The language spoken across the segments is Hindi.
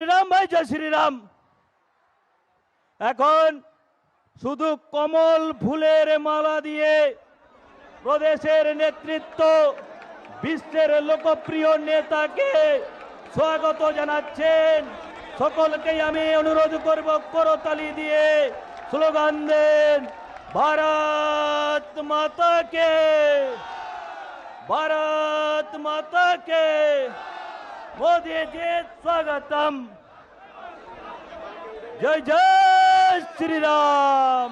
শ্রীরাম ভাই, জয় শ্রীরাম। এখন শুধু কমল ফুলের মালা দিয়ে প্রদেশের নেতৃত্ব বিশ্বের লোকপ্রিয় নেতাকে স্বাগত জানাচ্ছেন। সকলকেই আমি অনুরোধ করব করতালি দিয়ে স্লোগান দেন, ভারত মাতা কে, ভারত মাতা কে। मोदी जी स्वागतम। जय जय श्री राम,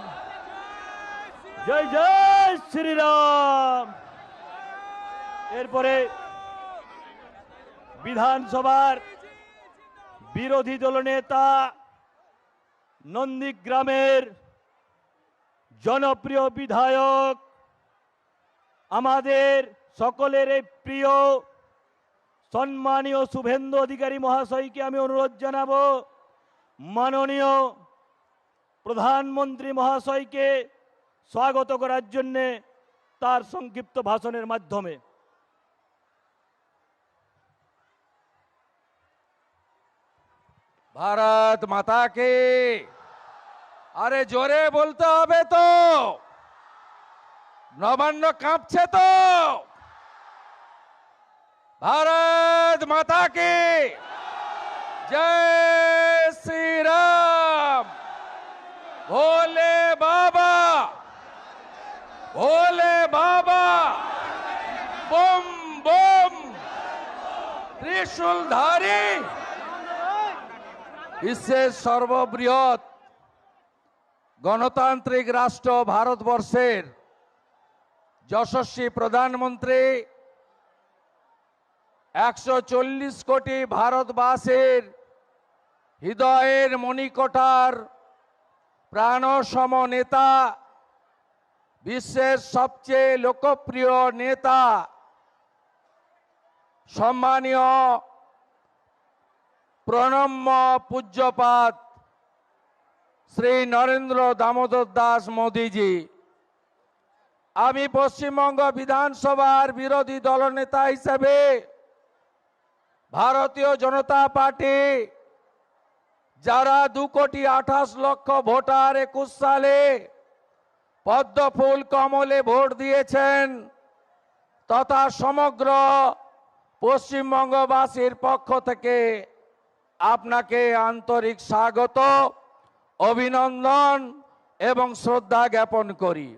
जय जय श्री राम। এরপরে বিধানসভার বিরোধী দলনেতা নন্দীগ্রামের জনপ্রিয় বিধায়ক আমাদের সকলের প্রিয় সম্মানীয় শুভেন্দু অধিকারী মহাশয়কে আমি অনুরোধ জানাবো মাননীয় প্রধানমন্ত্রী মহাশয়কে স্বাগত করার জন্য তার সংক্ষিপ্ত ভাষণের মাধ্যমে। भारत माता के। अरे जोरे बोलते হবে তো, নবান্ন কাঁপছে তো। भारत माता की जय श्री राम। भोले बाबा, भोले बाबा, बम बम त्रिशूलधारी। বিশ্বের সর্ববৃহৎ গণতান্ত্রিক রাষ্ট্র ভারতবর্ষের যশস্বী প্রধানমন্ত্রী 140 কোটি ভারতবাসীর হৃদয়ের মণিকোঠার প্রাণসম নেতা, বিশ্বের সবচেয়ে লোকপ্রিয় নেতা, সম্মানীয় প্রণম্য পূজ্যপাত শ্রী নরেন্দ্র দামোদর দাস মোদীজি। আমি পশ্চিমবঙ্গ বিধানসভার বিরোধী দলনেতা হিসেবে ভারতীয় জনতা পার্টি, যারা 2,28,00,000 ভোটার 21 সালে পদ্মফুল কমলে ভোট দিয়েছেন, তথা সমগ্র পশ্চিমবঙ্গবাসীর পক্ষ থেকে আপনাকে আন্তরিক স্বাগত, অভিনন্দন এবং শ্রদ্ধা জ্ঞাপন করি।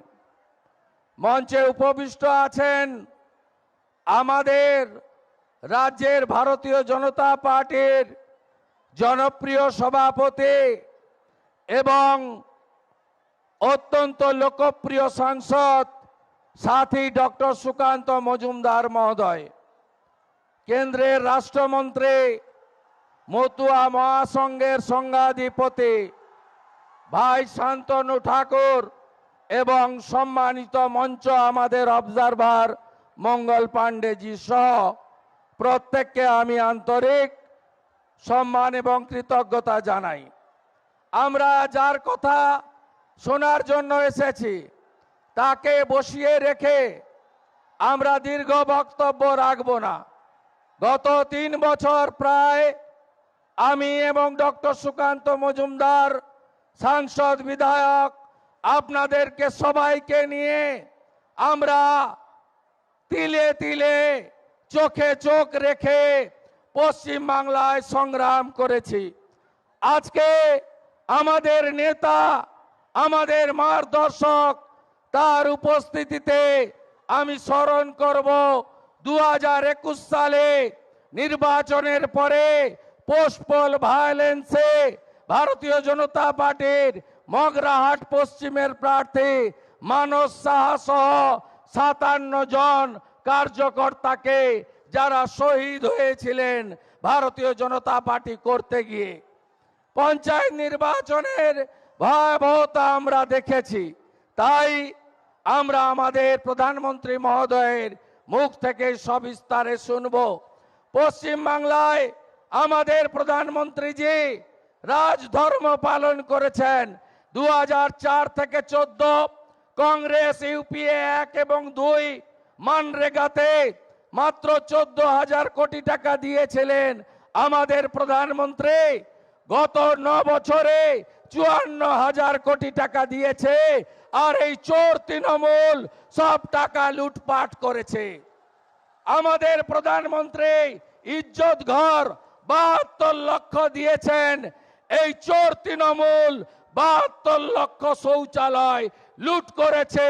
মঞ্চে উপবিষ্ট আছেন আমাদের রাজ্যের ভারতীয় জনতা পার্টির জনপ্রিয় সভাপতি এবং অত্যন্ত লোকপ্রিয় সাংসদ সাথী ডক্টর সুকান্ত মজুমদার মহোদয়, কেন্দ্রের রাষ্ট্রমন্ত্রী, মতুয়া মহাসংঘের সংঘাধিপতি ভাই শান্তনু ঠাকুর এবং সম্মানিত মঞ্চ আমাদের অবজারভার মঙ্গল পাণ্ডেজি সহ প্রত্যেককে আমি আন্তরিক সম্মান এবং কৃতজ্ঞতা জানাই। আমরা যার কথা শোনার জন্য এসেছি তাকে বসিয়ে রেখে আমরা দীর্ঘ বক্তব্য রাখব না। গত 3 বছর প্রায় আমি এবং ডক্টর সুকান্ত মজুমদার সাংসদ বিধায়ক আপনাদেরকে সবাইকে নিয়ে আমরা তিলে তিলে চোখে চোখ রেখে পশ্চিম বাংলায় সংগ্রাম করেছি। আজকে আমাদের নেতা, আমাদের মার্গদর্শক, তার উপস্থিতিতে আমি স্মরণ করব 2021 সালে নির্বাচনের পরে পোস্টপোল ভায়োলেন্সে ভারতীয় জনতা পার্টির মগরাহাট পশ্চিমের প্রার্থী মানস সাহা সহ 57 জন কার্যকর্তাকে যারা শহীদ হয়েছিলেন ভারতীয় জনতা পার্টি করতে গিয়ে। পঞ্চায়েত নির্বাচনের ভয়াবহতা আমরা দেখেছি, তাই আমরা আমাদের প্রধানমন্ত্রী মহোদয়ের মুখ থেকে সবিস্তারে শুনব। পশ্চিম বাংলায় আমাদের প্রধানমন্ত্রীজি রাজধর্ম পালন করেছেন। 2004 থেকে 14 কংগ্রেস ইউপিএ 1 এবং 2 মানরেগাতে মাত্র 14,000 কোটি টাকা দিয়েছিলেন। আমাদের প্রধানমন্ত্রী গত 9 বছরে 54,000 কোটি টাকা দিয়েছে, আর এই চোর তৃণমূল সব টাকা লুটপাট করেছে। আমাদের প্রধানমন্ত্রী ইজ্জত ঘর 72 লক্ষ দিয়েছেন, এই চোর তৃণমূল 72 লক্ষ শৌচালয় লুট করেছে।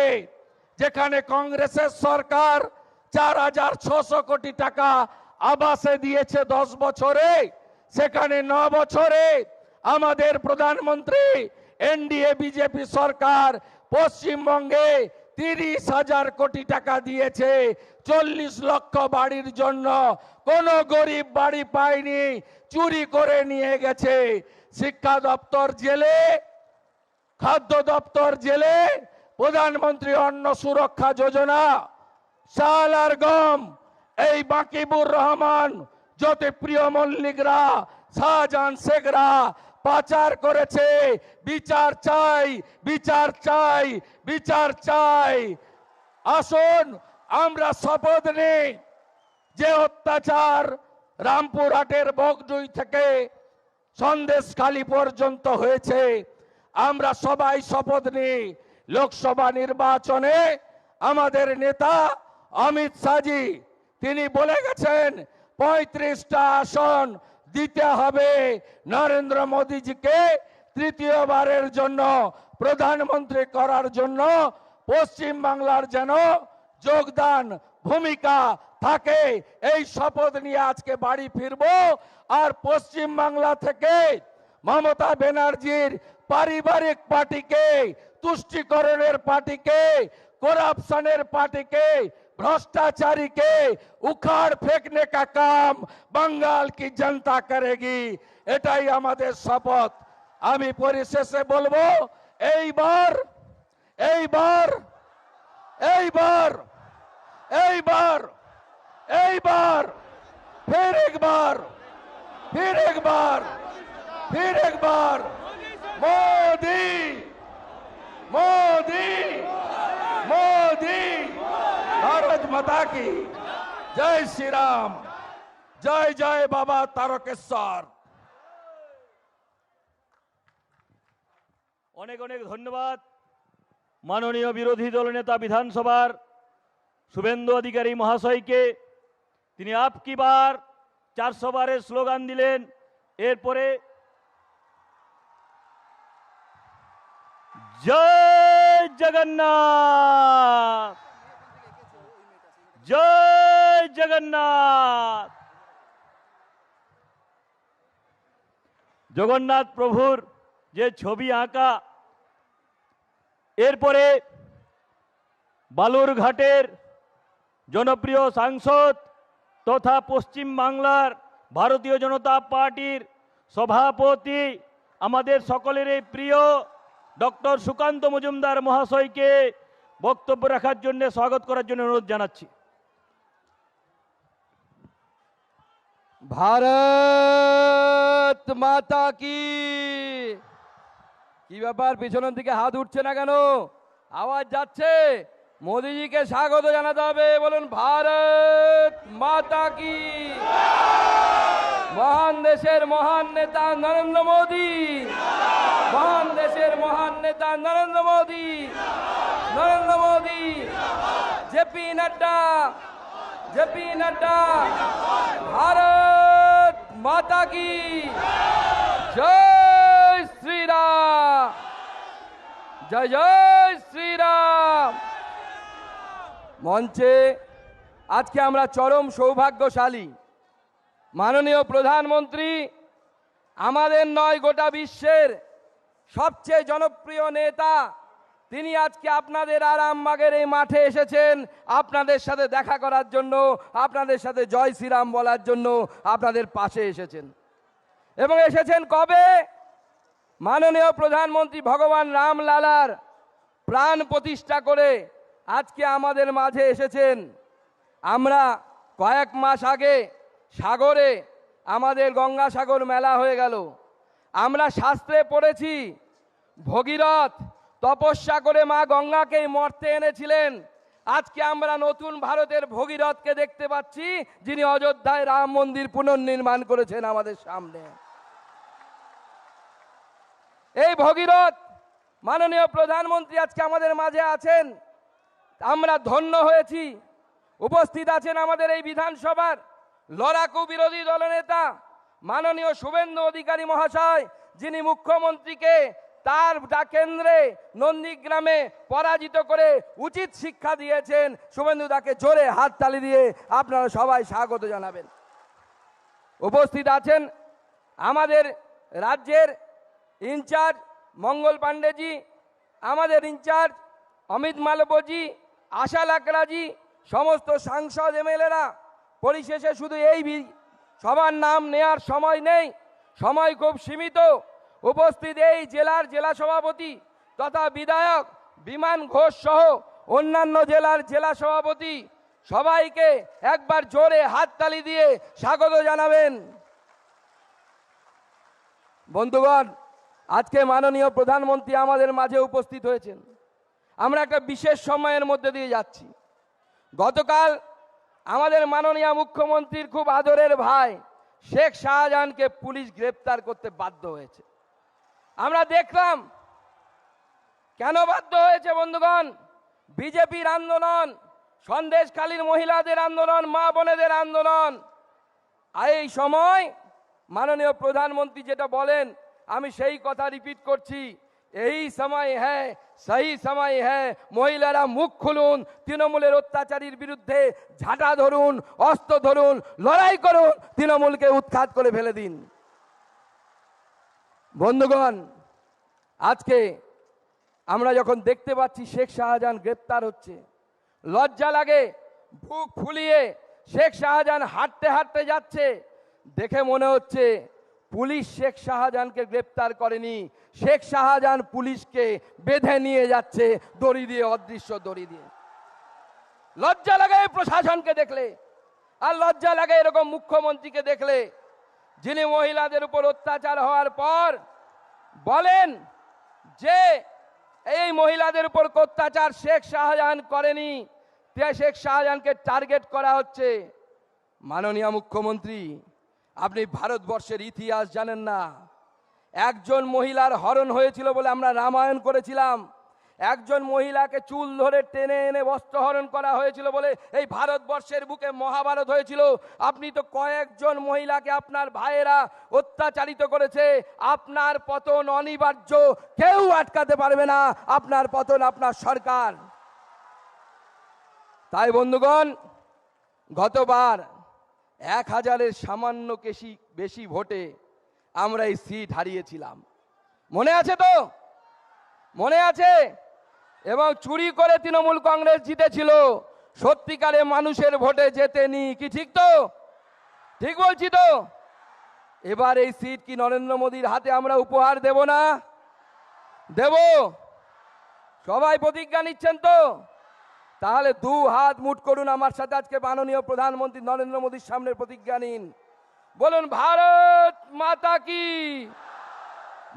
যেখানে কংগ্রেসের সরকার 4,600 কোটি টাকা আবাসে দিয়েছে 10 বছরে, সেখানে 9 বছরে আমাদের প্রধানমন্ত্রী এনডিএ বিজেপি সরকার পশ্চিমবঙ্গে 30,000 কোটি টাকা দিয়েছে 40 লক্ষ বাড়ির জন্য। কোন গরিব বাড়ি পায়নি, চুরি করে নিয়ে গেছে। শিক্ষা দপ্তর জেলে, খাদ্য দপ্তর জেলে, প্রধানমন্ত্রী অন্ন সুরক্ষা যোজনা, চাল আর গম, এই বাকিবুর রহমান, জ্যোতিপ্রিয় মল্লিকরা, শাহজাহান শেখরা পাচার করেছে। বিচার চাই, বিচার চাই, বিচার চাই। আসুন আমরা শপথ নিই যে অত্যাচার রামপুরহাটের বগডুই থেকে সন্দেশখালী পর্যন্ত হয়েছে, আমরা সবাই শপথ নিই লোকসভা নির্বাচনে আমাদের নেতা অমিত শাহজি তিনি বলে গেছেন 35টা আসন দিতে হবে নরেন্দ্র মোদীজিকে তৃতীয়বারের জন্য প্রধানমন্ত্রী করার জন্য। পশ্চিম বাংলার যেন যোগদান ভূমিকা থাকে, এই শপথ নিয়ে আজকে বাড়ি ফিরবো। আর পশ্চিম বাংলা থেকে মমতা ব্যানার্জির পারিবারিক পার্টিকে, তুষ্টিকরণের পার্টিকে, करप्शनर पार्टी के, भ्रष्टाचारी के उखाड़ फेंकने का काम बंगाल की जनता करेगी। एटाई आमादेर शपथ। आमी परिशेषे बोलबो এইবার এইবার এইবার এইবার এইবার फिर एक बार फिर एक बार फिर एक बार मोदी मोदी मोदी। भारत माता की जय श्री राम, जय जय बाबा तारकेश्वर। অনেক অনেক ধন্যবাদ মাননীয় বিরোধী দল নেতা বিধানসভার শুভেন্দু অধিকারী মহাশয়কে। তিনি আপকি বার 400 বারের স্লোগান দিলেন। এরপরে জয় জগন্নাথ জয় জগন্নাথ। জগন্নাথ প্রভুর যে ছবি আঁকা, এরপরে বালুরঘাটের জনপ্রিয় সাংসদ তথা পশ্চিম বাংলার ভারতীয় জনতা পার্টির সভাপতি আমাদের সকলের প্রিয় ডক্টর সুকান্ত মজুমদার মহাশয়কে বক্তব্য রাখার জন্য স্বাগত করার জন্য অনুরোধ জানাচ্ছি। भारत माता की। কি ব্যাপার পিছনের দিকে হাত উঠছে না কেন? আওয়াজ যাচ্ছে? মোদিজিকে স্বাগত জানাতে হবে। বলুন ভারত মাতা কি। মহান দেশের মহান নেতা নরেন্দ্র মোদি, মহান দেশের মহান নেতা নরেন্দ্র মোদি, নরেন্দ্র মোদি। জেপি নাড্ডা, জেপি নাড্ডা। भारत माता की जय श्री राम, जय जय श्री राम। মঞ্চে আজকে আমরা চরম সৌভাগ্যশালী, মাননীয় প্রধানমন্ত্রী আমাদের নয় গোটা বিশ্বের সবচেয়ে জনপ্রিয় নেতা, তিনি আজকে আপনাদের আরামবাগের এই মাঠে এসেছেন আপনাদের সাথে দেখা করার জন্য, আপনাদের সাথে জয় শ্রীরাম বলার জন্য আপনাদের পাশে এসেছেন। এবং এসেছেন কবে? মাননীয় প্রধানমন্ত্রী ভগবান রামলালার প্রাণ প্রতিষ্ঠা করে আজকে আমাদের মাঝে এসেছেন। আমরা কয়েক মাস আগে সাগরে আমাদের গঙ্গাসাগর মেলা হয়ে গেল। আমরা শাস্ত্রে পড়েছি ভগীরথ তপস্যা করে মা গঙ্গাকে মর্তে এনেছিলেন, আজকে আমরা নতুন ভারতের ভগীরথকে দেখতে পাচ্ছি, যিনি অযোধ্যায় রাম মন্দির পুনর্নির্মাণ করেছেন আমাদের সামনে। এই ভগীরথ মাননীয় প্রধানমন্ত্রী আজকে আমাদের মাঝে আছেন, আমরা ধন্য হয়েছি। উপস্থিত আছেন আমাদের এই বিধানসভার লড়াকু বিরোধী দলনেতা মাননীয় শুভেন্দু অধিকারী মহাশয়, যিনি মুখ্যমন্ত্রীকে তার কেন্দ্রে নন্দীগ্রামে পরাজিত করে উচিত শিক্ষা দিয়েছেন। শুভেন্দু দাকে জোরে হাততালি দিয়ে আপনারা সবাই স্বাগত জানাবেন। উপস্থিত আছেন আমাদের রাজ্যের ইনচার্জ মঙ্গল পাণ্ডেজি, আমাদের ইনচার্জ অমিত মালব্যজি, আশা লাকড়াজি, সমস্ত সাংসদ এমএলএরা। পরিশেষে শুধু এই সবার নাম নেয়ার সময় নেই, সময় খুব সীমিত। উপস্থিত এই জেলার জেলা সভাপতি তথা বিধায়ক বিমান ঘোষ সহ অন্যান্য জেলার জেলা সভাপতি, সবাইকে একবার জোরে হাততালি দিয়ে স্বাগত জানাবেন। বন্ধুগণ, আজকে মাননীয় প্রধানমন্ত্রী আমাদের মাঝে উপস্থিত হয়েছেন। আমরা একটা বিশেষ সময়ের মধ্যে দিয়ে যাচ্ছি। গতকাল আমাদের মাননীয় মুখ্যমন্ত্রীর খুব আদরের ভাই শেখ শাহজাহানকে পুলিশ গ্রেপ্তার করতে বাধ্য হয়েছে। আমরা দেখলাম কেন বাধ্য হয়েছে বন্ধুগণ। বিজেপির আন্দোলন, সন্দেশখালীর মহিলাদের আন্দোলন, মা বোনেদের আন্দোলন। আর এই সময় মাননীয় প্রধানমন্ত্রী যেটা বলেন, আমি সেই কথা রিপিট করছি, এই সময় হ্যাঁ, সেই সময় হ্যাঁ। মহিলারা মুখ খুলুন, তৃণমূলের অত্যাচারীর বিরুদ্ধে ঝাঁটা ধরুন, অস্ত্র ধরুন, লড়াই করুন, তৃণমূলকে উৎখাত করে ফেলে দিন। বন্ধুগণ, আজকে আমরা যখন দেখতে পাচ্ছি শেখ শাহজাহান গ্রেপ্তার হচ্ছে, লজ্জা লাগে। বুক ফুলিয়ে শেখ শাহজাহান হাঁটতে হাঁটতে যাচ্ছে, দেখে মনে হচ্ছে পুলিশ শেখ শাহজাহানকে গ্রেপ্তার করেনি, শেখ শাহজাহান পুলিশকে বেঁধে নিয়ে যাচ্ছে দড়ি দিয়ে, অদৃশ্য দড়ি দিয়ে। লজ্জা লাগে এই প্রশাসনকে দেখলে, আর লজ্জা লাগে এরকম মুখ্যমন্ত্রীকে দেখলে, যিনি মহিলাদের উপর অত্যাচার হওয়ার পর বলেন যে এই মহিলাদের উপর অত্যাচার শেখ শাহজাহান করেনি, শেখ শাহজাহানকে টার্গেট করা হচ্ছে। মাননীয় মুখ্যমন্ত্রী, আপনি ভারতবর্ষের ইতিহাস জানেন না। একজন মহিলার হরণ হয়েছিল বলে আমরা রামায়ণ করেছিলাম, একজন মহিলাকে চুল ধরে টেনে এনে বস্ত্রহরণ করা হয়েছিল বলে এই ভারতবর্ষের বুকে মহাভারত হয়েছিল। আপনি তো কয়েকজন মহিলাকে আপনার ভাইয়েরা অত্যাচারিত করেছে। আপনার পতন অনিবার্য, কেউ আটকাতে পারবে না আপনার পতন, আপনার সরকার। তাই বন্ধুগণ, গতবার 1000-এর সামান্য বেশি ভোটে আমরা এই সিট হারিয়েছিলাম, মনে আছে তো? মনে আছে? এবং চুরি করে তৃণমূল কংগ্রেস জিতেছিল, সত্যিকারে মানুষের ভোটে জেতেনি। কি ঠিক তো? ঠিক বলছি তো? এবার এই সিট কি নরেন্দ্র মোদীর হাতে আমরা উপহার দেব না? দেব? সবাই প্রতিজ্ঞা নিচ্ছেন তো? তাহলে 2 হাত মুঠ করুন আমার সাথে, আজকে মাননীয় প্রধানমন্ত্রী নরেন্দ্র মোদীর সামনে প্রতিজ্ঞা নিন। বলুন, ভারত মাতা কি,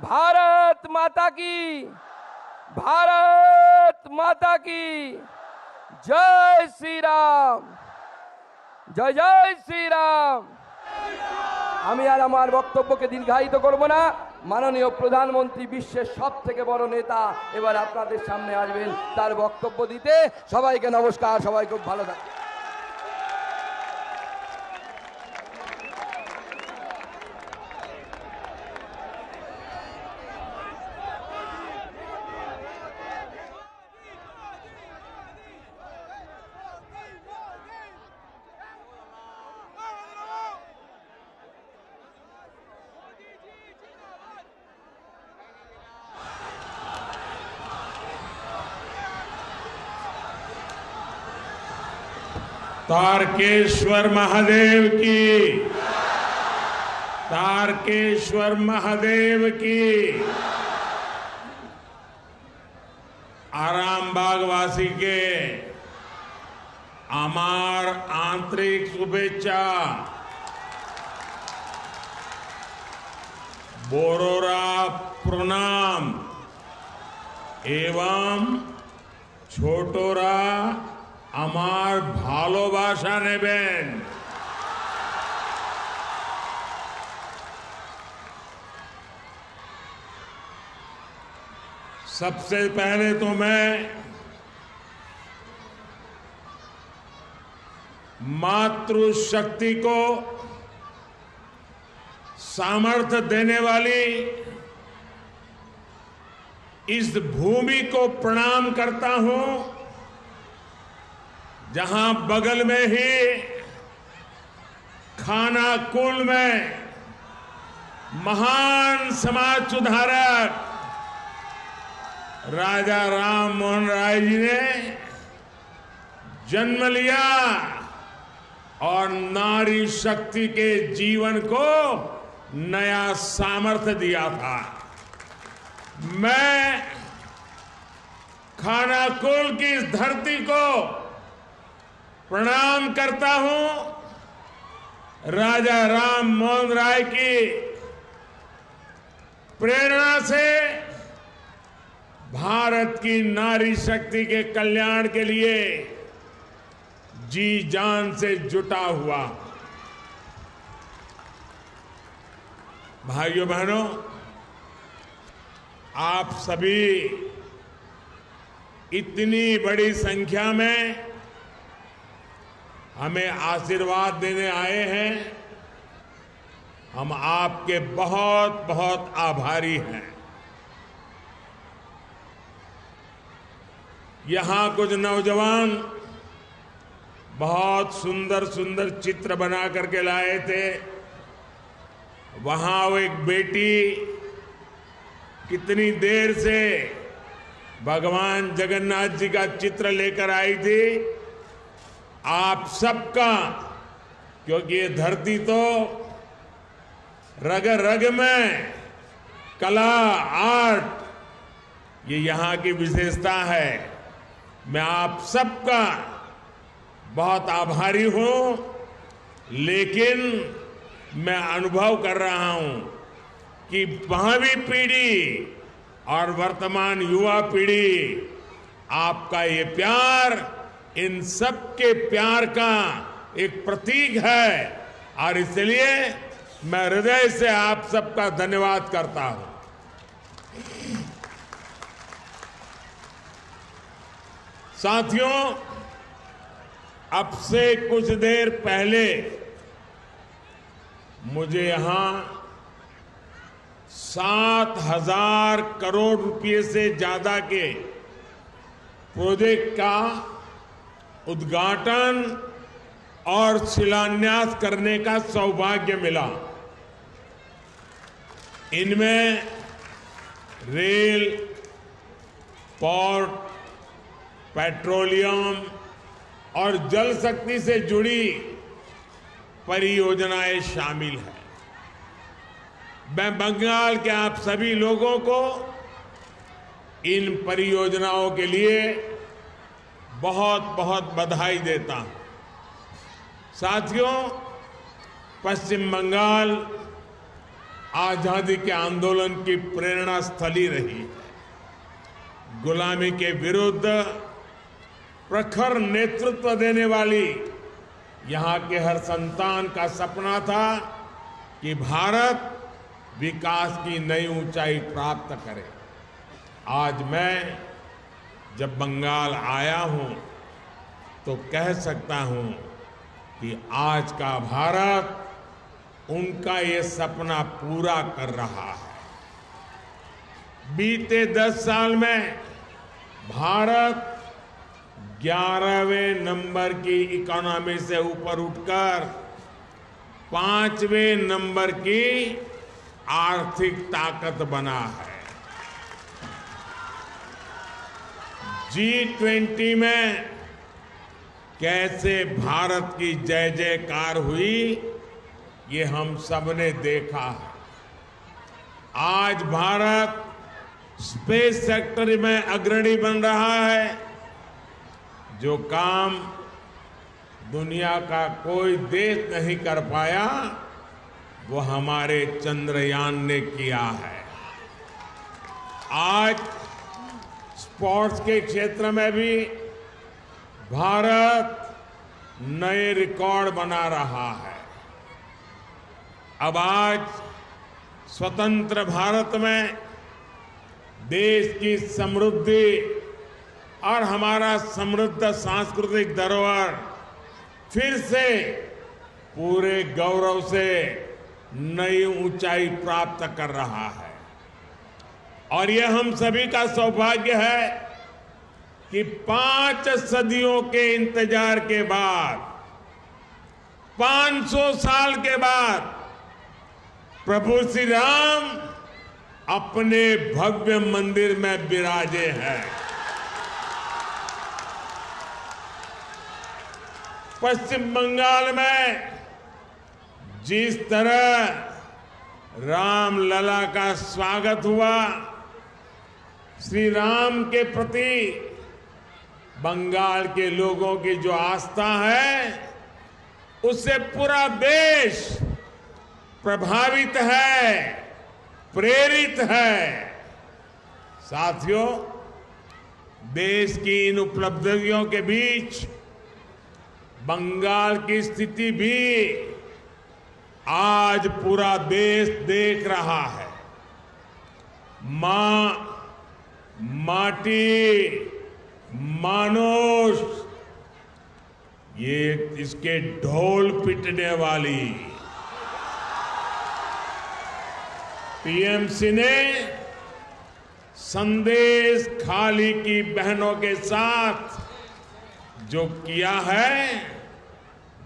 ভারত মাতা কি, ভারত মাতা কি, জয় শ্রীরাম, জয় জয় শ্রীরাম। আমি আর আমার বক্তব্যকে দীর্ঘায়িত করব না। মাননীয় প্রধানমন্ত্রী বিশ্বের সব থেকে বড় নেতা এবার আপনাদের সামনে আসবেন তার বক্তব্য দিতে। সবাইকে নমস্কার, সবাই খুব ভালো থাকবেন। तारकेश्वर महादेव की, तारकेश्वर महादेव की। आरामबाग वासी के आमार आंतरिक शुभेच्छा। बोरोरा प्रणाम एवं छोटोरा আমার ভালোবাসা নেবেন। सबसे पहले तो मैं मातृशक्ति को सामर्थ्य देने वाली इस भूमि को प्रणाम करता हूं, जहां बगल में ही खानाकुल में महान समाज सुधारक राजा राम मोहन राय जी ने जन्म लिया और नारी शक्ति के जीवन को नया सामर्थ्य दिया था। मैं खानाकुल की इस धरती को प्रणाम करता हूं। राजा राम मोहन राय की प्रेरणा से भारत की नारी शक्ति के कल्याण के लिए जी जान से जुटा हुआ। भाइयों बहनों, आप सभी इतनी बड़ी संख्या में हमें आशीर्वाद देने आए हैं। हम आपके बहुत बहुत आभारी हैं। यहां कुछ नौजवान बहुत सुंदर सुंदर चित्र बना करके लाए थे। वहां वो एक बेटी कितनी देर से भगवान जगन्नाथ जी का चित्र लेकर आई थी। आप सबका, क्योंकि ये धरती तो रग रग में कला, आर्ट, ये यहां की विशेषता है। मैं आप सबका बहुत आभारी हूं, लेकिन मैं अनुभव कर रहा हूं कि भावी पीढ़ी और वर्तमान युवा पीढ़ी, आपका ये प्यार इन सब के प्यार का एक प्रतीक है और इसलिए मैं हृदय से आप सबका धन्यवाद करता हूं। साथियों, अब से कुछ देर पहले मुझे यहां 7,000 करोड़ रुपए से ज्यादा के प्रोजेक्ट का उद्घाटन और शिलान्यास करने का सौभाग्य मिला। इनमें रेल, पोर्ट, पेट्रोलियम और जल शक्ति से जुड़ी परियोजनाएं शामिल हैं। मैं बंगाल के आप सभी लोगों को इन परियोजनाओं के लिए बहुत बहुत बधाई देता हूं। साथियों, पश्चिम बंगाल आजादी के आंदोलन की प्रेरणा स्थली रही है। गुलामी के विरुद्ध प्रखर नेतृत्व देने वाली यहां के हर संतान का सपना था कि भारत विकास की नई ऊंचाई प्राप्त करे। आज मैं जब बंगाल आया हूं तो कह सकता हूं कि आज का भारत उनका ये सपना पूरा कर रहा है। बीते 10 साल में भारत 11वें नंबर की इकोनॉमी से ऊपर उठकर 5वें नंबर की आर्थिक ताकत बना है। G20 में कैसे भारत की जय जयकार हुई, ये हम सबने देखा है। आज भारत स्पेस सेक्टर में अग्रणी बन रहा है। जो काम दुनिया का कोई देश नहीं कर पाया, वो हमारे चंद्रयान ने किया है। आज स्पोर्ट्स के क्षेत्र में भी भारत नए रिकॉर्ड बना रहा है। अब आज स्वतंत्र भारत में देश की समृद्धि और हमारा समृद्ध सांस्कृतिक धरोहर फिर से पूरे गौरव से नई ऊंचाई प्राप्त कर रहा है। और यह हम सभी का सौभाग्य है कि 5 सदियों के इंतजार के बाद, 500 साल के बाद प्रभु श्री राम अपने भव्य मंदिर में विराजे हैं। पश्चिम बंगाल में जिस तरह रामलला का स्वागत हुआ, श्री राम के प्रति बंगाल के लोगों की जो आस्था है, उससे पूरा देश प्रभावित है, प्रेरित है। साथियों, देश की इन उपलब्धियों के बीच बंगाल की स्थिति भी आज पूरा देश देख रहा है। मां, माटी, मानुष, ये इसके ढोल पिटने वाली टीएमसी ने संदेश खाली की बहनों के साथ जो किया है,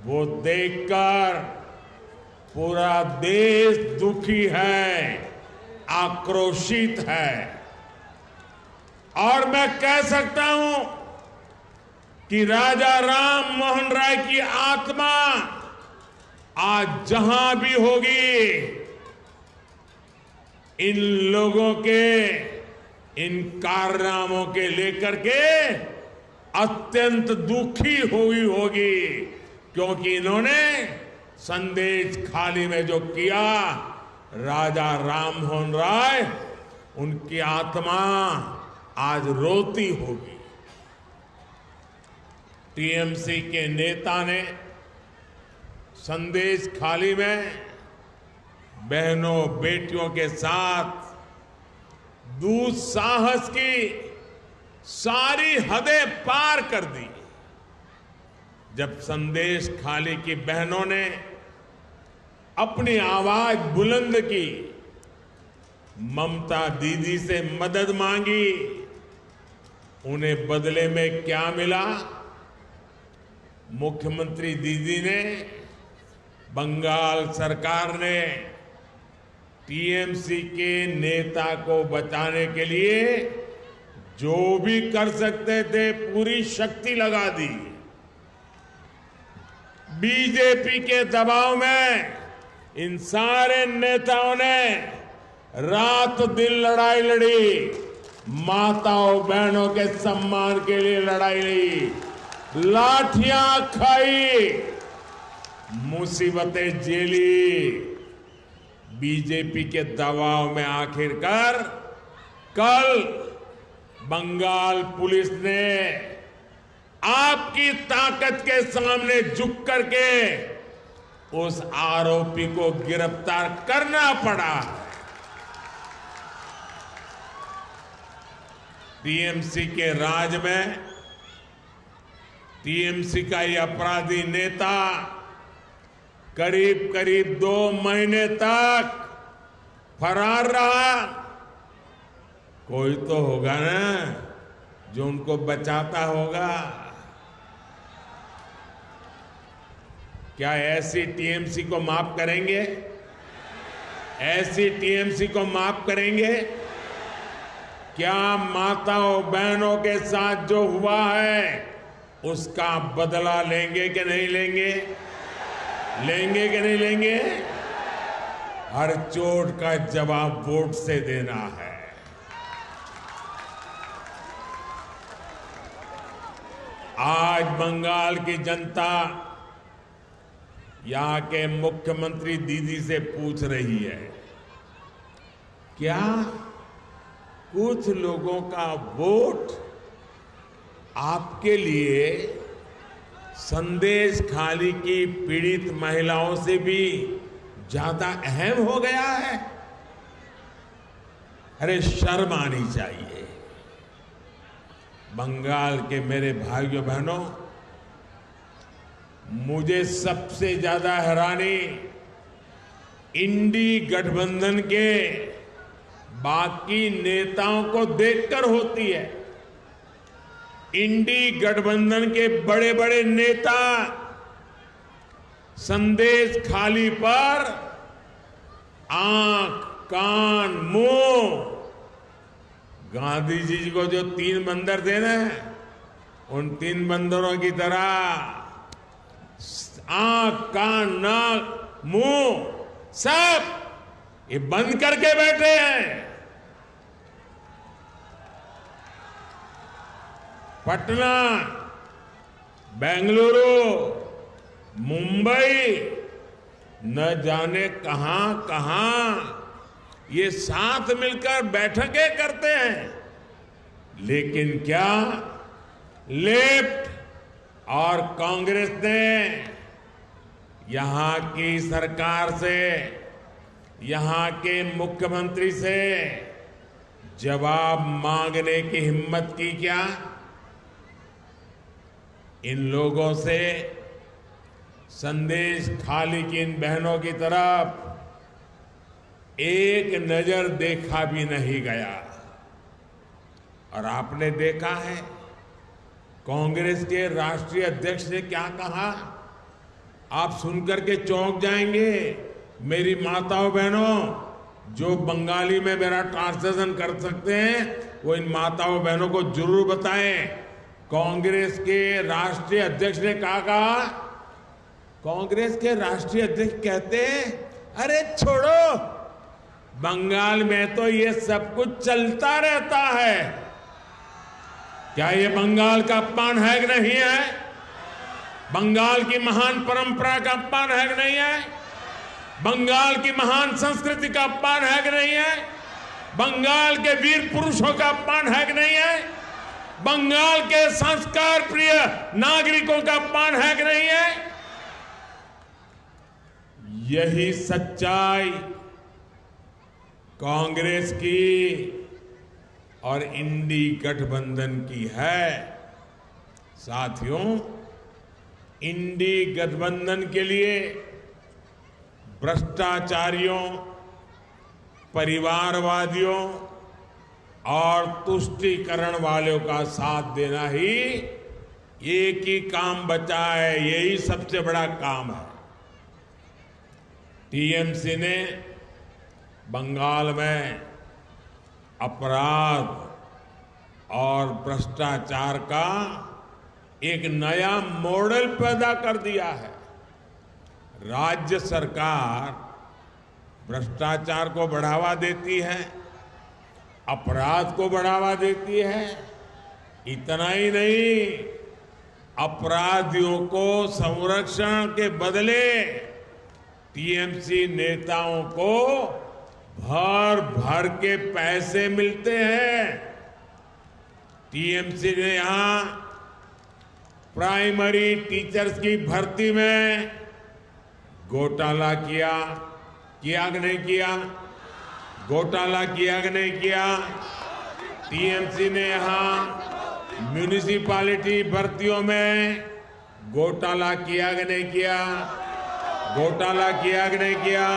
वो देखकर पूरा देश दुखी है, आक्रोशित है। और मैं कह सकता हूं कि राजा राम मोहन राय की आत्मा आज जहां भी होगी, इन लोगों के इन कारनामों के लेकर के अत्यंत दुखी हुई होगी, क्योंकि इन्होंने संदेश खाली में जो किया, राजा राम मोहन राय, उनकी आत्मा आज रोती होगी। टीएमसी के नेता ने संदेश खाली में बहनों बेटियों के साथ दुस्साहस की सारी हदें पार कर दी। जब संदेश खाली की बहनों ने अपनी आवाज बुलंद की, ममता दीदी से मदद मांगी, उन्हें बदले में क्या मिला? मुख्यमंत्री दीदी ने, बंगाल सरकार ने टीएमसी के नेता को बचाने के लिए जो भी कर सकते थे पूरी शक्ति लगा दी। बीजेपी के दबाव में इन सारे नेताओं ने रात दिन लड़ाई लड़ी, माताओं बहनों के सम्मान के लिए लड़ाई लड़ी, लाठियां खाई, मुसीबतें झेली। बीजेपी के दबाव में आखिरकार कल बंगाल पुलिस ने आपकी ताकत के सामने झुक करके उस आरोपी को गिरफ्तार करना पड़ा। टीएमसी के राज में टीएमसी का ये अपराधी नेता करीब करीब 2 महीने तक फरार रहा। कोई तो होगा ना जो उनको बचाता होगा। क्या ऐसी टीएमसी को माफ करेंगे? ऐसी टीएमसी को माफ करेंगे? क्या माताओं बहनों के साथ जो हुआ है उसका बदला लेंगे कि नहीं लेंगे? लेंगे कि नहीं लेंगे? हर चोट का जवाब वोट से देना है। आज बंगाल की जनता यहां के मुख्यमंत्री दीदी से पूछ रही है, क्या कुछ लोगों का वोट आपके लिए संदेश खाली की पीड़ित महिलाओं से भी ज्यादा अहम हो गया है। अरे शर्म आनी चाहिए। बंगाल के मेरे भाइयों बहनों, मुझे सबसे ज्यादा हैरानी इंडी गठबंधन के बाकी नेताओं को देखकर होती है। इंडी गठबंधन के बड़े बड़े नेता संदेश खाली पर आंख, कान, मुंह, गांधी जी को जो 3 बंदर देना है, उन 3 बंदरों की तरह आंख, कान, नाक, मुंह सब ये बंद करके बैठे हैं। पटना, बेंगलुरु, मुंबई, न जाने कहां कहां ये साथ मिलकर बैठकें करते हैं, लेकिन क्या लेफ्ट और कांग्रेस ने यहां की सरकार से, यहां के मुख्यमंत्री से जवाब मांगने की हिम्मत की क्या? इन लोगों से संदेश खाली की इन बहनों की तरफ एक नजर देखा भी नहीं गया। और आपने देखा है कांग्रेस के राष्ट्रीय अध्यक्ष ने क्या कहा, आप सुनकर के चौंक जाएंगे। मेरी माताओं बहनों, जो बंगाली में मेरा ट्रांसलेशन कर सकते हैं वो इन माताओं बहनों को जरूर बताएं। कांग्रेस के राष्ट्रीय अध्यक्ष ने कहा, कांग्रेस के राष्ट्रीय अध्यक्ष कहते हैं, अरे छोड़ो, बंगाल में तो ये सब कुछ चलता रहता है। क्या ये बंगाल का अपमान है कि नहीं है? बंगाल की महान परंपरा का अपमान है कि नहीं है? बंगाल की महान संस्कृति का अपमान है कि नहीं है? बंगाल के वीर पुरुषों का अपमान है कि नहीं है? बंगाल के संस्कार प्रिय नागरिकों का अपमान है कि नहीं है? यही सच्चाई कांग्रेस की और इंडी गठबंधन की है। साथियों, इंडी गठबंधन के लिए भ्रष्टाचारियों, परिवारवादियों और तुष्टीकरण वालों का साथ देना ही एक ही काम बचा है। यही सबसे बड़ा काम है। टीएमसी ने बंगाल में अपराध और भ्रष्टाचार का एक नया मॉडल पैदा कर दिया है। राज्य सरकार भ्रष्टाचार को बढ़ावा देती है, अपराध को बढ़ावा देती है। इतना ही नहीं, अपराधियों को संरक्षण के बदले टीएमसी नेताओं को भर भर के पैसे मिलते हैं। टीएमसी ने यहां प्राइमरी टीचर्स की भर्ती में घोटाला किया कि नहीं किया? घोटाला किया कि नहीं किया? टीएमसी ने यहां म्यूनिसिपैलिटी भर्तियों में घोटाला किया कि नहीं किया? घोटाला किया कि नहीं किया?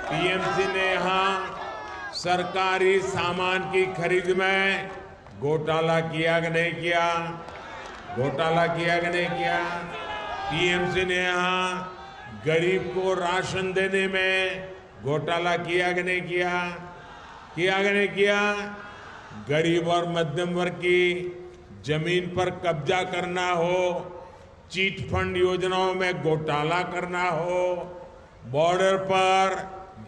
टीएमसी ने यहां सरकारी सामान की खरीद में घोटाला किया कि नहीं किया? घोटाला किया कि नहीं किया? टीएमसी ने यहां गरीब को राशन देने में घोटाला किया कि नहीं किया? किया कि नहीं किया? गरीब और मध्यम वर्ग की जमीन पर कब्जा करना हो, चीट फंड योजनाओं में घोटाला करना हो, बॉर्डर पर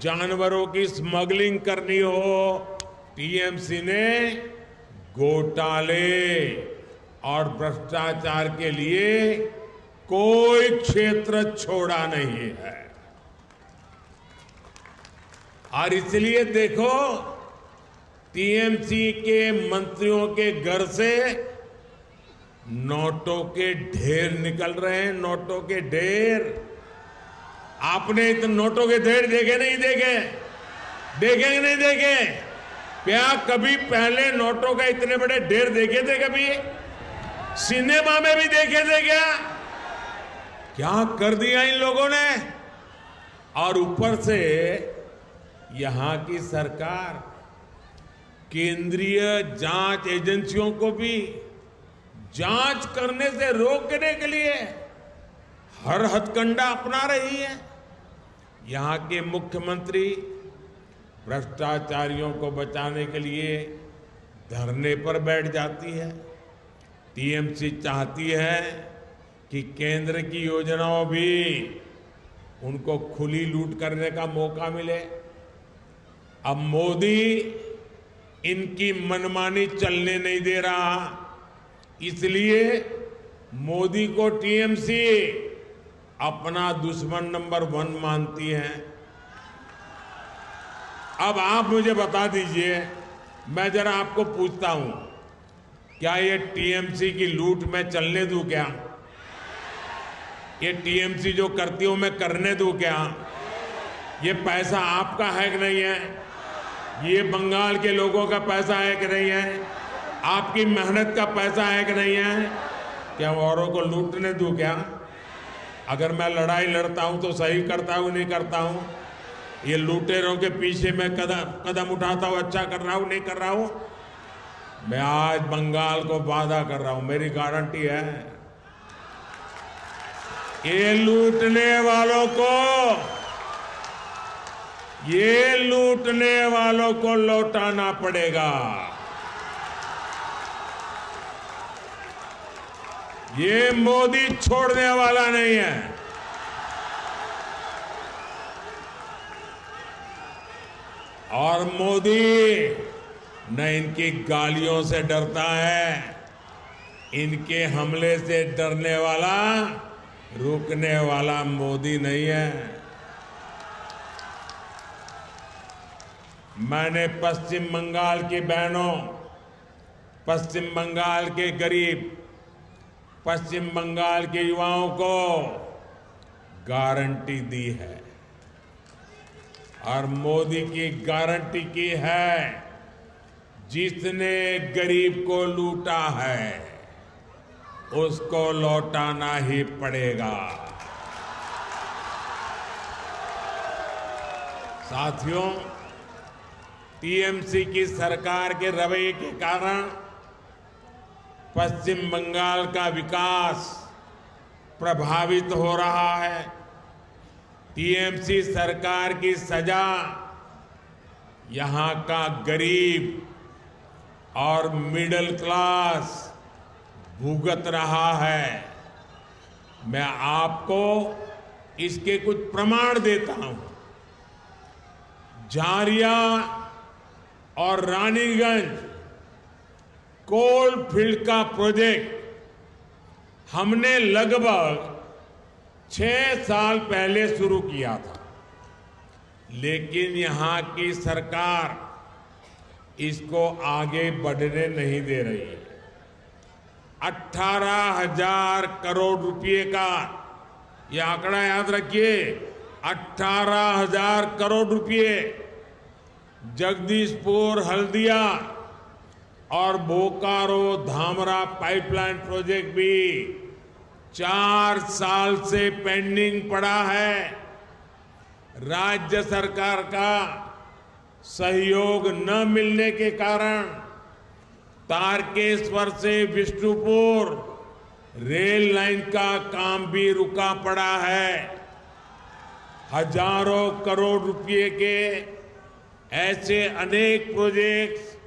जानवरों की स्मगलिंग करनी हो, टीएमसी ने घोटाले और भ्रष्टाचार के लिए कोई क्षेत्र छोड़ा नहीं है। और इसलिए देखो, टीएमसी के मंत्रियों के घर से नोटों के ढेर निकल रहे हैं, नोटों के ढेर। आपने इतने नोटों के ढेर देखे नहीं देखे? देखे कि नहीं देखे? क्या कभी पहले नोटों का इतने बड़े ढेर देखे थे? कभी सिनेमा में भी देखे थे क्या? क्या कर दिया इन लोगों ने। और ऊपर से यहां की सरकार केंद्रीय जांच एजेंसियों को भी जांच करने से रोकने के लिए हर हथकंडा अपना रही है। यहां के मुख्यमंत्री भ्रष्टाचारियों को बचाने के लिए धरने पर बैठ जाती है। टीएमसी चाहती है कि केंद्र की योजनाओं भी उनको खुली लूट करने का मौका मिले। अब मोदी इनकी मनमानी चलने नहीं दे रहा, इसलिए मोदी को टीएमसी अपना दुश्मन नंबर 1 मानती है। अब आप मुझे बता दीजिए, मैं जरा आपको पूछता हूं, क्या ये टीएमसी की लूट मैं चलने दूं क्या? ये टीएमसी जो करती हूं मैं करने दूं क्या? ये पैसा आपका है कि नहीं है? ये बंगाल के लोगों का पैसा है कि नहीं है? आपकी मेहनत का पैसा है कि नहीं है? क्या औरों को लूटने दूं क्या? अगर मैं लड़ाई लड़ता हूं तो सही करता हूं नहीं करता हूं? ये लुटेरों के पीछे मैं कदम उठाता हूं, अच्छा कर रहा हूं नहीं कर रहा हूं? मैं आज बंगाल को वादा कर रहा हूं, मेरी गारंटी है, ये लूटने वालों को लौटाना पड़ेगा। ये मोदी छोड़ने वाला नहीं है। और मोदी न इनकी गालियों से डरता है, इनके हमले से डरने वाला, रुकने वाला मोदी नहीं है। मैंने पश्चिम बंगाल की बहनों, पश्चिम बंगाल के गरीब, पश्चिम बंगाल के युवाओं को गारंटी दी है और मोदी की गारंटी की है, जिसने गरीब को लूटा है उसको लौटाना ही पड़ेगा। साथियों, टीएमसी की सरकार के रवैये के कारण पश्चिम बंगाल का विकास प्रभावित हो रहा है। टीएमसी सरकार की सजा यहां का गरीब और मिडिल क्लास भुगत रहा है। मैं आपको इसके कुछ प्रमाण देता हूं। झारिया और रानीगंज कोल फील्ड का प्रोजेक्ट हमने लगभग 6 साल पहले शुरू किया था, लेकिन यहां की सरकार इसको आगे बढ़ने नहीं दे रही है। 18,000 करोड़ रुपए का यह आंकड़ा याद रखिए, 18,000 करोड़ रुपए जगदीशपुर, हल्दिया और बोकारो धामरा पाइपलाइन प्रोजेक्ट भी 4 साल से पेंडिंग पड़ा है। राज्य सरकार का सहयोग न मिलने के कारण तारकेश्वर से विष्णुपुर रेल लाइन का काम भी रुका पड़ा है। हजारों करोड़ रुपए के ऐसे अनेक प्रोजेक्ट्स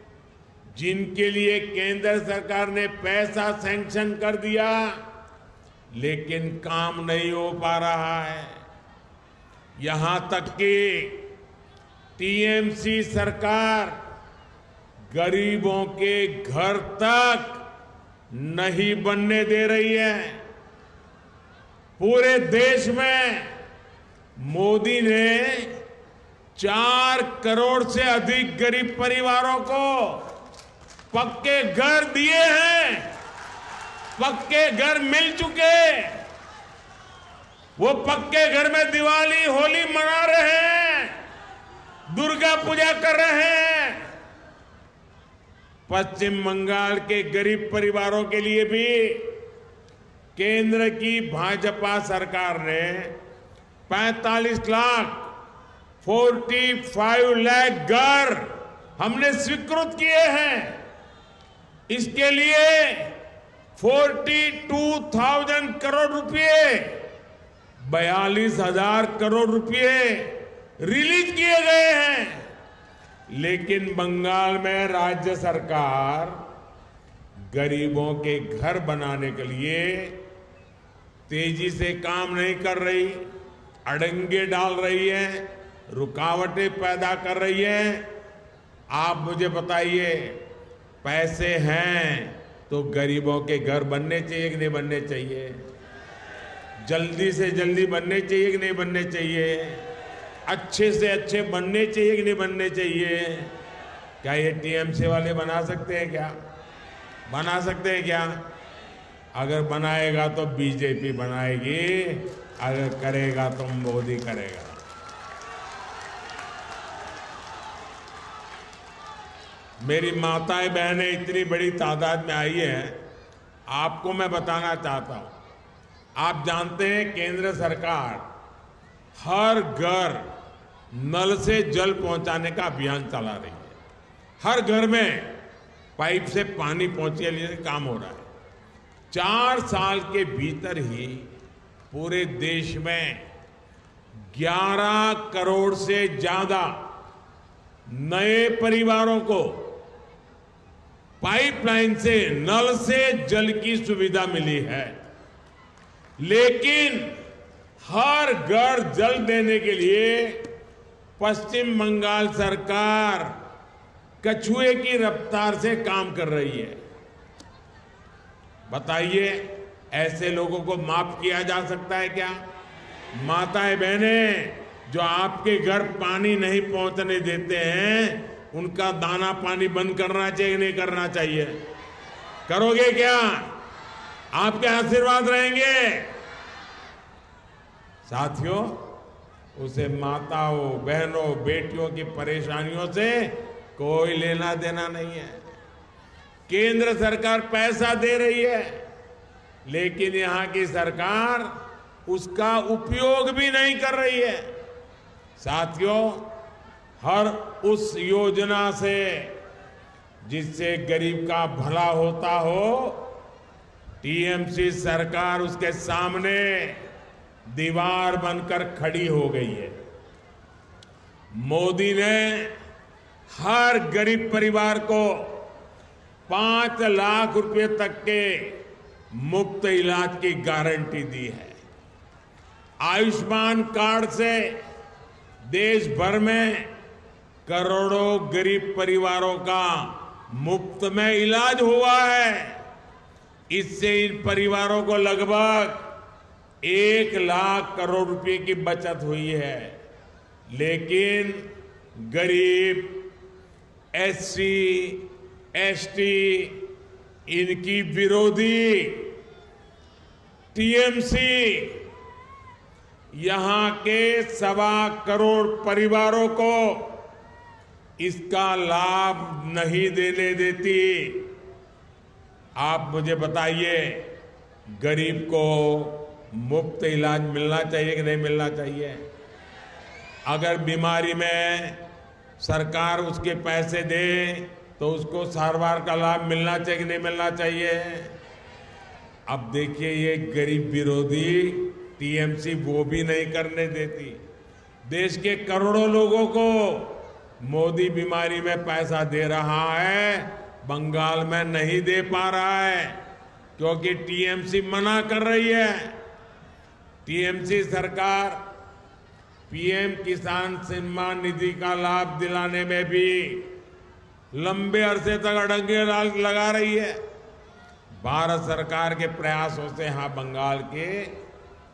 जिनके लिए केंद्र सरकार ने पैसा सैंक्शन कर दिया, लेकिन काम नहीं हो पा रहा है। यहां तक कि टीएमसी सरकार गरीबों के घर तक नहीं बनने दे रही है। पूरे देश में मोदी ने 4 करोड़ से अधिक गरीब परिवारों को पक्के घर दिए हैं। पक्के घर मिल चुके। वो पक्के घर में दिवाली होली मना रहे हैं, दुर्गा पूजा कर रहे हैं। पश्चिम बंगाल के गरीब परिवारों के लिए भी केंद्र की भाजपा सरकार ने 45 लाख 45 लाख घर हमने स्वीकृत किए हैं। इसके लिए 42,000 करोड़ रुपए 42,000 करोड़ रुपए रिलीज किए गए हैं। लेकिन बंगाल में राज्य सरकार गरीबों के घर बनाने के लिए तेजी से काम नहीं कर रही, अड़ंगे डाल रही है, रुकावटें पैदा कर रही है। आप मुझे बताइए, पैसे हैं तो गरीबों के घर बनने चाहिए कि नहीं बनने चाहिए? जल्दी से जल्दी बनने चाहिए कि नहीं बनने चाहिए? अच्छे से अच्छे बनने चाहिए कि नहीं बनने चाहिए? क्या ये टीएमसी वाले बना सकते हैं क्या? बना सकते हैं क्या? अगर बनाएगा तो बीजेपी बनाएगी, अगर करेगा तो मोदी करेगा। मेरी माताएं बहनें इतनी बड़ी तादाद में आई है, आपको मैं बताना चाहता हूं। आप जानते हैं केंद्र सरकार हर घर नल से जल पहुंचाने का अभियान चला रही है। हर घर में पाइप से पानी पहुंचे लिए काम हो रहा है। 4 साल के भीतर ही पूरे देश में 11 करोड़ से ज्यादा नए परिवारों को पाइपलाइन से नल से जल की सुविधा मिली है। लेकिन हर घर जल देने के लिए पश्चिम बंगाल सरकार कछुए की रफ्तार से काम कर रही है। बताइए, ऐसे लोगों को माफ किया जा सकता है क्या? माताएं बहनें जो आपके घर पानी नहीं पहुंचने देते हैं, उनका दाना पानी बंद करना चाहिए नहीं करना चाहिए? करोगे क्या? आपके आशीर्वाद रहेंगे। साथियों, उसे माताओं बहनों बेटियों की परेशानियों से कोई लेना देना नहीं है। केंद्र सरकार पैसा दे रही है, लेकिन यहां की सरकार उसका उपयोग भी नहीं कर रही है। साथियों, हर उस योजना से जिससे गरीब का भला होता हो, टीएमसी सरकार उसके सामने दीवार बनकर खड़ी हो गई है। मोदी ने हर गरीब परिवार को 5 लाख रुपए तक के मुफ्त इलाज की गारंटी दी है। आयुष्मान कार्ड से देश भर में करोड़ों गरीब परिवारों का मुफ्त में इलाज हुआ है। इससे इन परिवारों को लगभग 1 लाख करोड़ रुपए की बचत हुई है। लेकिन गरीब, एससी, एसटी, इनकी विरोधी टीएमसी यहां के 1.25 करोड़ परिवारों को इसका लाभ नहीं देने देती। आप मुझे बताइए, गरीब को मुफ्त इलाज मिलना चाहिए कि नहीं मिलना चाहिए? अगर बीमारी में सरकार उसके पैसे दे तो उसको सारवार का लाभ मिलना चाहिए कि नहीं मिलना चाहिए? अब देखिए, ये गरीब विरोधी टीएमसी वो भी नहीं करने देती। देश के करोड़ों लोगों को मोदी बीमारी में पैसा दे रहा है, बंगाल में नहीं दे पा रहा है क्योंकि टीएमसी मना कर रही है। टीएमसी सरकार पीएम किसान सम्मान निधि का लाभ दिलाने में भी लंबे अरसे तक अड़ंगे लगा रही है। भारत सरकार के प्रयासों से यहां बंगाल के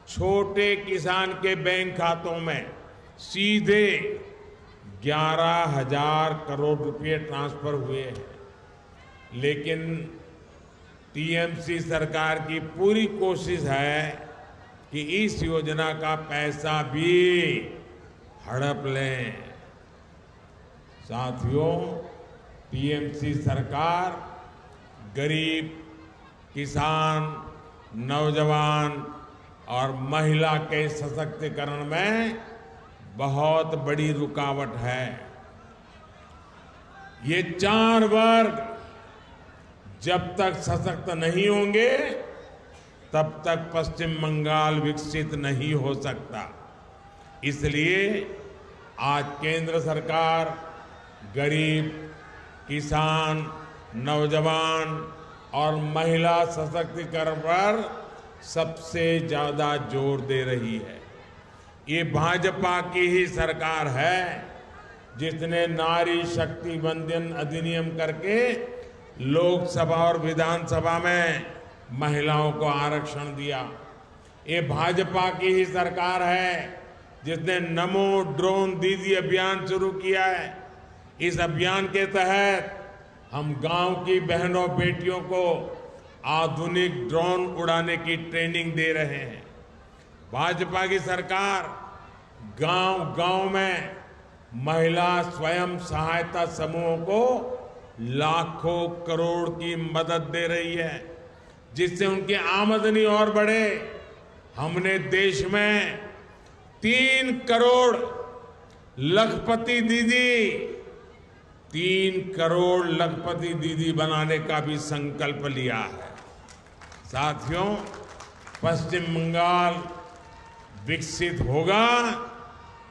छोटे किसान के बैंक खातों में सीधे 11,000 करोड़ रुपए ट्रांसफर हुए हैं। लेकिन टीएमसी सरकार की पूरी कोशिश है कि इस योजना का पैसा भी हड़प लें। साथियों, टीएमसी सरकार गरीब, किसान, नौजवान और महिला के सशक्तिकरण में बहुत बड़ी रुकावट है। ये 4 वर्ग जब तक सशक्त नहीं होंगे तब तक पश्चिम बंगाल विकसित नहीं हो सकता। इसलिए आज केंद्र सरकार गरीब, किसान, नौजवान और महिला सशक्तिकरण पर सबसे ज्यादा जोर दे रही है। ये भाजपा की ही सरकार है जिसने नारी शक्ति वंदन अधिनियम करके लोकसभा और विधानसभा में महिलाओं को आरक्षण दिया। ये भाजपा की ही सरकार है जिसने नमो ड्रोन दीदी अभियान शुरू किया है। इस अभियान के तहत हम गांव की बहनों बेटियों को आधुनिक ड्रोन उड़ाने की ट्रेनिंग दे रहे हैं। भाजपा की सरकार गांव-गांव में महिला स्वयं सहायता समूहों को लाखों करोड़ की मदद दे रही है जिससे उनकी आमदनी और बढ़े। हमने देश में 3 करोड़ लखपति दीदी 3 करोड़ लखपति दीदी बनाने का भी संकल्प लिया है। साथियों, पश्चिम बंगाल विकसित होगा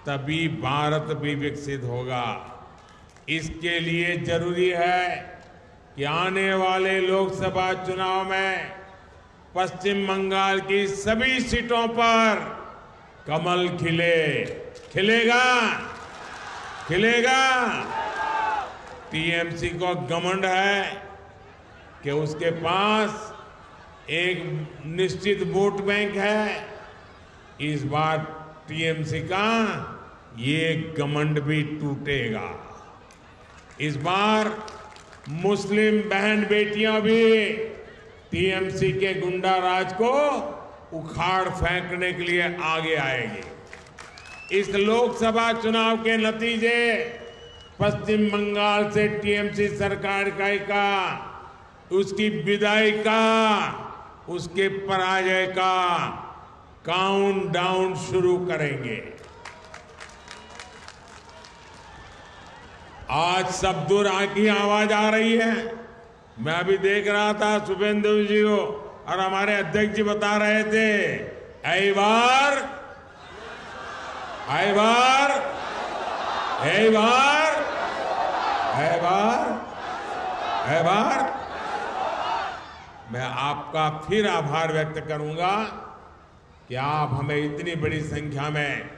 तभी भारत भी विकसित होगा। इसके लिए जरूरी है कि आने वाले लोकसभा चुनाव में पश्चिम बंगाल की सभी सीटों पर कमल खिले। खिलेगा? खिलेगा? टीएमसी को घमंड है कि उसके पास एक निश्चित वोट बैंक है। इस बार टीएमसी का ये घमंड भी टूटेगा। इस बार मुस्लिम बहन बेटियां भी टीएमसी के गुंडा राज को उखाड़ फेंकने के लिए आगे आएगी। इस लोकसभा चुनाव के नतीजे पश्चिम बंगाल से टीएमसी सरकार का उसकी विदाई का, उसके पराजय का काउंटडाउन शुरू करेंगे। आज सब दूर की आवाज आ रही है। मैं अभी देख रहा था शुभेंदु जी को और हमारे अध्यक्ष जी बता रहे थे, ऐ बार, ऐ बार, ऐ बार, ऐ बार, ऐ बार। मैं आपका फिर आभार व्यक्त करूंगा कि आप हमें इतनी बड़ी संख्या में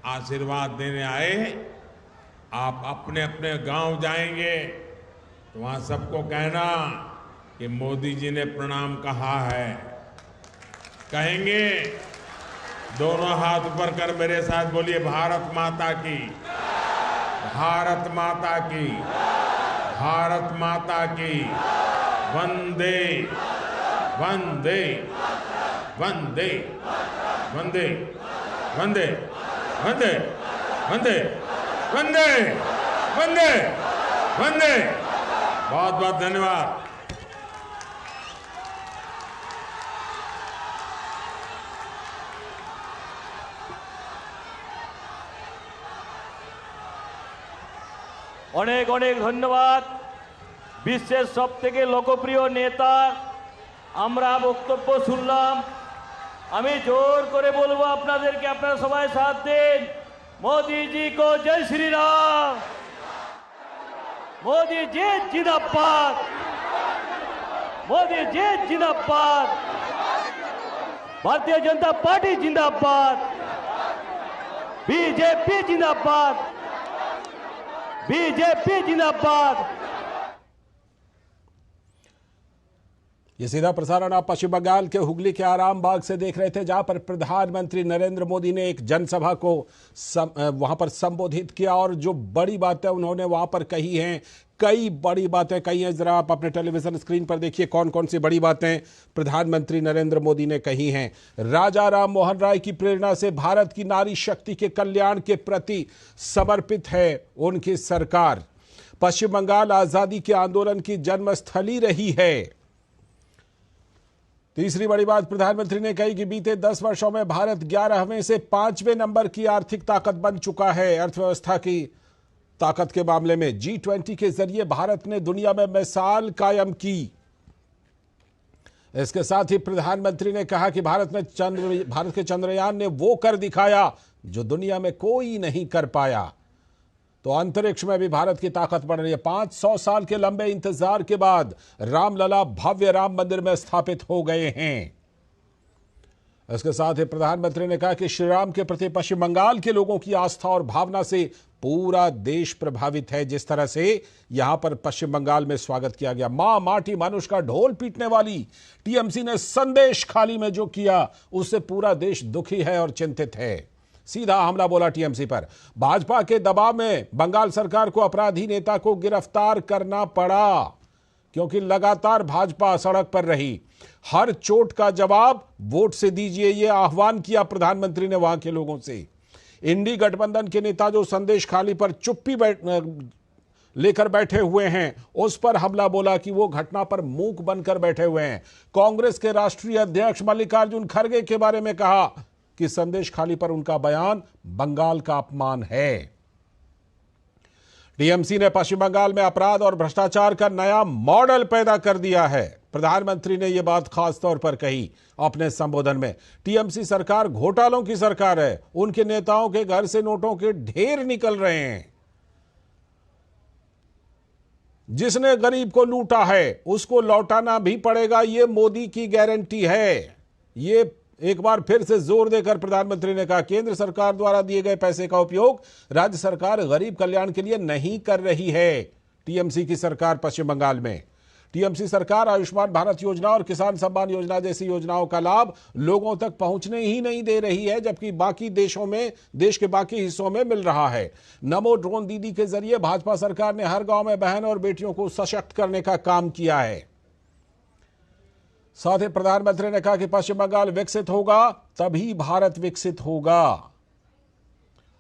आशीर्वाद देने आए। आप अपने अपने गांव जाएंगे तो वहां सबको कहना कि मोदी जी ने प्रणाम कहा है। कहेंगे? दोनों हाथ ऊपर कर मेरे साथ बोलिए, भारत माता की, भारत माता की, भारत माता की, वंदे वंदे वंदे वंदे वंदे वंदे वंदे वंदे वंदे वंदे। बहुत बहुत धन्यवाद। অনেক অনেক ধন্যবাদ। বিশ্বের সবথেকে লোকপ্রিয় নেতা আমরা বক্তব্য শুনলাম। আমি জোর করে বলবো আপনাদেরকে, আপনারা সবাই সাথ দিন। मोदी जी को जय श्री राम। मोदी जी जिंदाबाद। मोदी जी जिंदाबाद। भारतीय जनता पार्टी जिंदाबाद। बीजेपी जिंदाबाद। बीजेपी जिंदाबाद। ये सीधा प्रसारण आप पश्चिम बंगाल के हुगली के आराम बाग से देख रहे थे, जहां पर प्रधानमंत्री नरेंद्र मोदी ने एक जनसभा को वहां पर संबोधित किया और जो बड़ी बातें उन्होंने वहां पर कही हैं कई बड़ी बातें कही हैं। जरा आप अपने टेलीविजन स्क्रीन पर देखिए कौन कौन सी बड़ी बातें प्रधानमंत्री नरेंद्र मोदी ने कही हैं। राजा राम मोहन राय की प्रेरणा से भारत की नारी शक्ति के कल्याण के प्रति समर्पित है उनकी सरकार। पश्चिम बंगाल आजादी के आंदोलन की जन्मस्थली रही है। तीसरी बड़ी बात प्रधानमंत्री ने कही कि बीते 10 वर्षों में भारत 11वें से 5वें नंबर की आर्थिक ताकत बन चुका है। अर्थव्यवस्था की ताकत के मामले में G20 के जरिए भारत ने दुनिया में मिसाल कायम की। इसके साथ ही प्रधानमंत्री ने कहा कि भारत के चंद्रयान ने वो कर दिखाया जो दुनिया में कोई नहीं कर पाया। तो अंतरिक्ष में भी भारत की ताकत बढ़ रही है। 500 साल के लंबे इंतजार के बाद रामलला भव्य राम मंदिर में स्थापित हो गए हैं। इसके साथ ही प्रधानमंत्री ने कहा कि श्री राम के प्रति पश्चिम बंगाल के लोगों की आस्था और भावना से पूरा देश प्रभावित है। जिस तरह से यहां पर पश्चिम बंगाल में स्वागत किया गया, मां माटी मानुष का ढोल पीटने वाली टीएमसी ने संदेश खाली में जो किया उससे पूरा देश दुखी है और चिंतित है। सीधा हमला बोला टीएमसी पर। भाजपा के दबाव में बंगाल सरकार को अपराधी नेता को गिरफ्तार करना पड़ा क्योंकि लगातार भाजपा सड़क पर रही। हर चोट का जवाब वोट से दीजिए, यह आह्वान किया प्रधानमंत्री ने वहां के लोगों से। इंडी गठबंधन के नेता जो संदेश खाली पर चुप्पी लेकर बैठे हुए हैं उस पर हमला बोला कि वो घटना पर मूक बनकर बैठे हुए हैं। कांग्रेस के राष्ट्रीय अध्यक्ष मल्लिकार्जुन खड़गे के बारे में कहा कि संदेश खाली पर उनका बयान बंगाल का अपमान है। टीएमसी ने पश्चिम बंगाल में अपराध और भ्रष्टाचार का नया मॉडल पैदा कर दिया है। प्रधानमंत्री ने यह बात खास तौर पर कही अपने संबोधन में। टीएमसी सरकार घोटालों की सरकार है। उनके नेताओं के घर से नोटों के ढेर निकल रहे हैं। जिसने गरीब को लूटा है उसको लौटाना भी पड़ेगा, यह मोदी की गारंटी है। ये एक बार फिर से जोर देकर प्रधानमंत्री ने कहा केंद्र सरकार द्वारा दिए गए पैसे का उपयोग राज्य सरकार गरीब कल्याण के लिए नहीं कर रही है। टीएमसी की सरकार पश्चिम बंगाल में टीएमसी सरकार आयुष्मान भारत योजना और किसान सम्मान योजना जैसी योजनाओं का लाभ लोगों तक पहुंचने ही नहीं दे रही है, जबकि बाकी देश के बाकी हिस्सों में मिल रहा है। नमो ड्रोन दीदी के जरिए भाजपा सरकार ने हर गांव में बहन और बेटियों को सशक्त करने का काम किया है। साथ ही प्रधानमंत्री ने कहा कि पश्चिम बंगाल विकसित होगा तभी भारत विकसित होगा।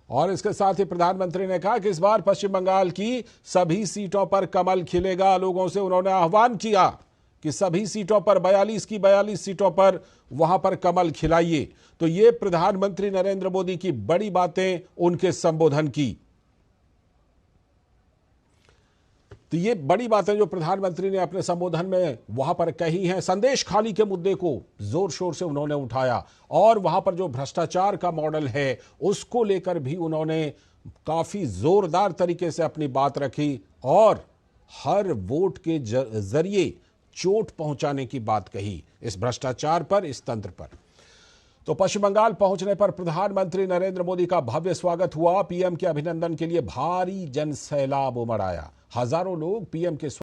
और इसके साथ ही प्रधानमंत्री ने कहा कि इस बार पश्चिम बंगाल की सभी सीटों पर कमल खिलेगा। लोगों से उन्होंने आह्वान किया कि सभी सीटों पर 42 की 42 सीटों पर वहां पर कमल खिलाइए। तो ये प्रधानमंत्री नरेंद्र मोदी की बड़ी बातें उनके संबोधन की। तो ये बड़ी बातें जो प्रधानमंत्री ने अपने संबोधन में वहां पर कही हैं। संदेश खाली के मुद्दे को जोर शोर से उन्होंने उठाया और वहां पर जो भ्रष्टाचार का मॉडल है उसको लेकर भी उन्होंने काफी जोरदार तरीके से अपनी बात रखी और हर वोट के जरिए चोट पहुंचाने की बात कही इस भ्रष्टाचार पर, इस तंत्र पर। तो पश्चिम बंगाल पहुंचने पर प्रधानमंत्री नरेंद्र मोदी का भव्य स्वागत हुआ। पीएम के अभिनंदन के लिए भारी जनसैलाब उमड़ आया। हजारों लोग पीएम के